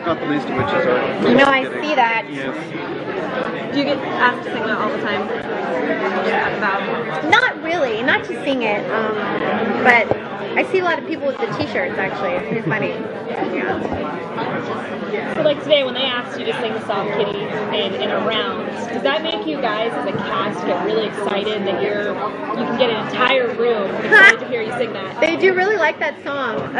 not the least of which is our... I see that. Yes. Do you get asked to sing that all the time? Not really, not to sing it, but I see a lot of people with the t-shirts, actually. It's pretty funny. Yeah. So like today, when they asked you to sing the song Kitty in a round, does that make you guys as a cast get really excited that you can get an entire room excited to hear you sing that? They do really like that song.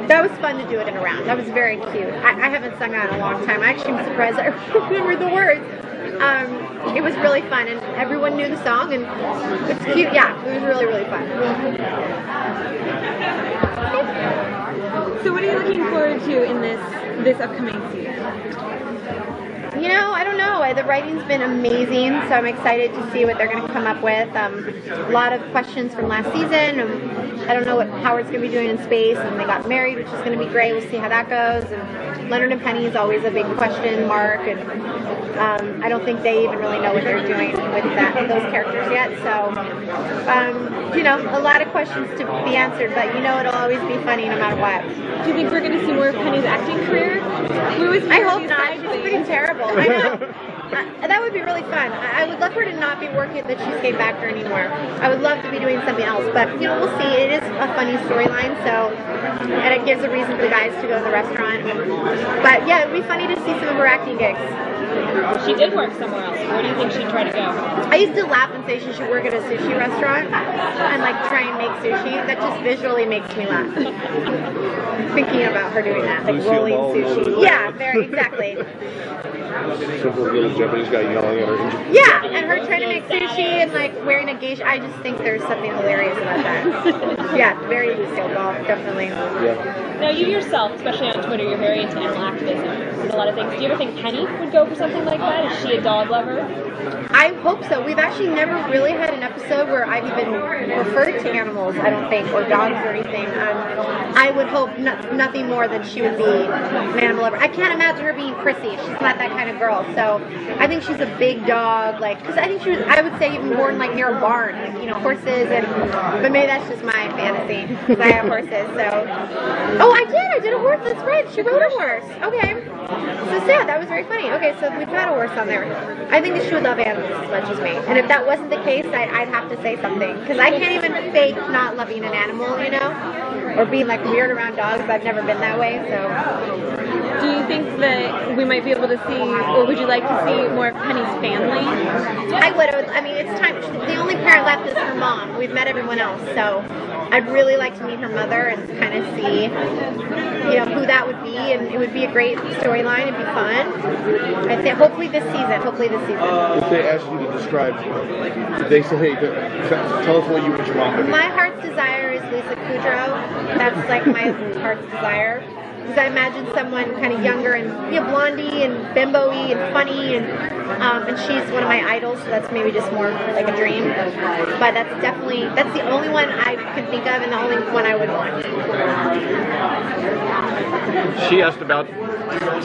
That was fun to do it in a round. That was very cute. I haven't sung that in a long time. I actually am surprised I remembered the words. It was really fun, and everyone knew the song, and it's cute. Yeah, it was really, really fun. So what are you looking forward to in this upcoming season? I don't know. The writing's been amazing, so I'm excited to see what they're going to come up with. A lot of questions from last season. I don't know what Howard's going to be doing in space, and they got married, which is going to be great. We'll see how that goes. And Leonard and Penny is always a big question mark, and I don't think they even really know what they're doing with those characters yet. So, a lot of questions to be answered, but it'll always be funny no matter what. Do you think we're going to see more of Penny's acting career? I hope not. She's pretty terrible. I know. That would be really fun. I would love her to not be working at the Cheesecake Factory anymore. I would love to be doing something else, but we'll see. It is a funny storyline, and it gives a reason for the guys to go to the restaurant. But yeah, it would be funny to see some of her acting gigs. She did work somewhere else. Where do you think she'd try to go? I used to laugh and say she should work at a sushi restaurant and try and make sushi. That just visually makes me laugh. Thinking about her doing that, rolling sushi. Yeah, exactly. Simple little Japanese guy yelling at her. Yeah, and her trying to make sushi and wearing a geisha. I just think there's something hilarious about that. Yeah, very Lucille Ball, definitely. Yeah. Now you yourself, especially on Twitter, you're very into animal activism and a lot of things. Do you ever think Penny would go for something like that? Is she a dog lover? I hope so. We've actually never really had an episode where I've even referred to animals, I don't think, or dogs or anything. I would hope nothing more than she would be an animal lover. I can't imagine her being prissy. She's not that kind of girl. So I think she's a big dog, because I think she was, I would say, even born near a barn, horses, but maybe that's just my fantasy, because I have horses, so. Oh, I did a horse, that's right, she rode a horse. Okay, so yeah, that was very funny. Okay, so we've had a horse on there. I think that she would love animals as much as me, and if that wasn't the case, I'd have to say something, because I can't even fake not loving an animal, or being weird around dogs. I've never been that way, so. Do you think that we might be able to see, or would you like to see more of Penny's family? I would. I mean, it's time. The only parent left is her mom. We've met everyone else, so I'd really like to meet her mother and kind of see, who that would be, and it would be a great storyline. It'd be fun. I think hopefully this season. If they asked you to describe, did they say, hey, tell us what you want your mom to be? My heart's desire is Lisa Kudrow. That's my heart's desire. Because I imagine someone kind of younger and blondie and bimbo-y and funny, and she's one of my idols, so that's maybe just more like a dream. But that's the only one I can think of, and the only one I would want. She asked about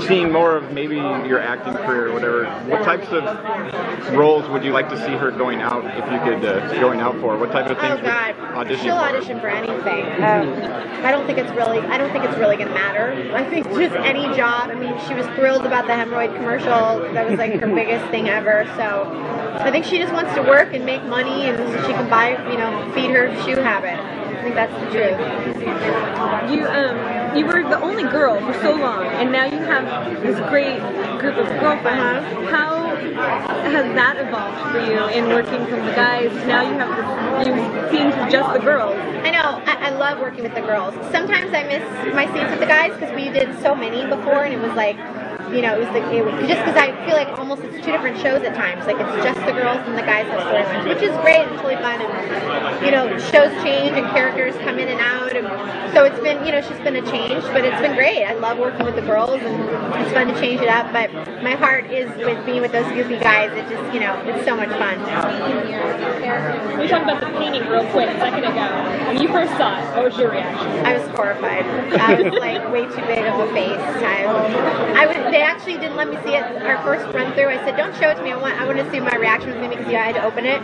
seeing more of maybe your acting career or whatever. What types of roles would you like to see her going out, if you could, going out for? What type of things would audition She'll for? audition for anything. I don't think it's really going to matter. I think just any job. I mean, she was thrilled about the hemorrhoid commercial. That was her biggest thing ever. So I think she just wants to work and make money, and so she can buy, feed her shoe habit. I think that's the truth. You were the only girl for so long, and now you have this great group of girlfriends. How has that evolved for you in working from the guys? Now you have scenes with just the girls. I know. I love working with the girls. Sometimes I miss my scenes with the guys because we did so many before, and it was just because I feel like almost it's two different shows at times. It's just the girls and the guys have storylines, which is great. It's really fun, and shows change and characters come in and out, and so it's been it's just been a change, but it's been great. I love working with the girls, and it's fun to change it up. But my heart is with being with those goofy guys. It just it's so much fun. We talked about the painting real quick a second ago. You first saw it, what was your reaction? I was horrified. I was like way too big of a face. They actually didn't let me see it. Our first run through, I said, "Don't show it to me. I want to see what my reaction was going to be," because I had to open it.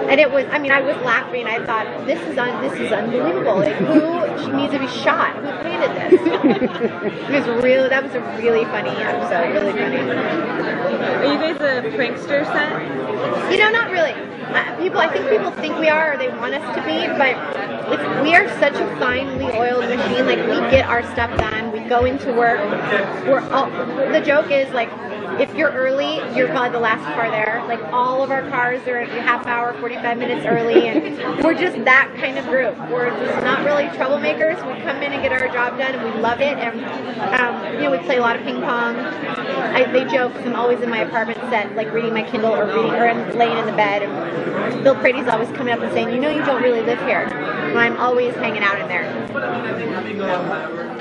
And it was, I mean, I was laughing. I thought, this is unbelievable. Like, who needs to be shot? Who painted this? That was a really funny episode. Really funny. Are you guys a prankster set? You know, not really. I think people think we are, or they want us to be, but we are such a finely oiled machine. Like, we get our stuff done. We go into work. The joke is, like, if you're early, you're probably the last car there. Like, all of our cars are a half hour, 45 minutes early, and we're just that kind of group. We're just not really troublemakers. We come in and get our job done, and we love it. And you know, we play a lot of ping pong. They joke, 'cause I'm always in my apartment set, like reading my Kindle or I'm laying in the bed, and Bill Prady's always coming up and saying, "You know, you don't really live here." And I'm always hanging out in there. So.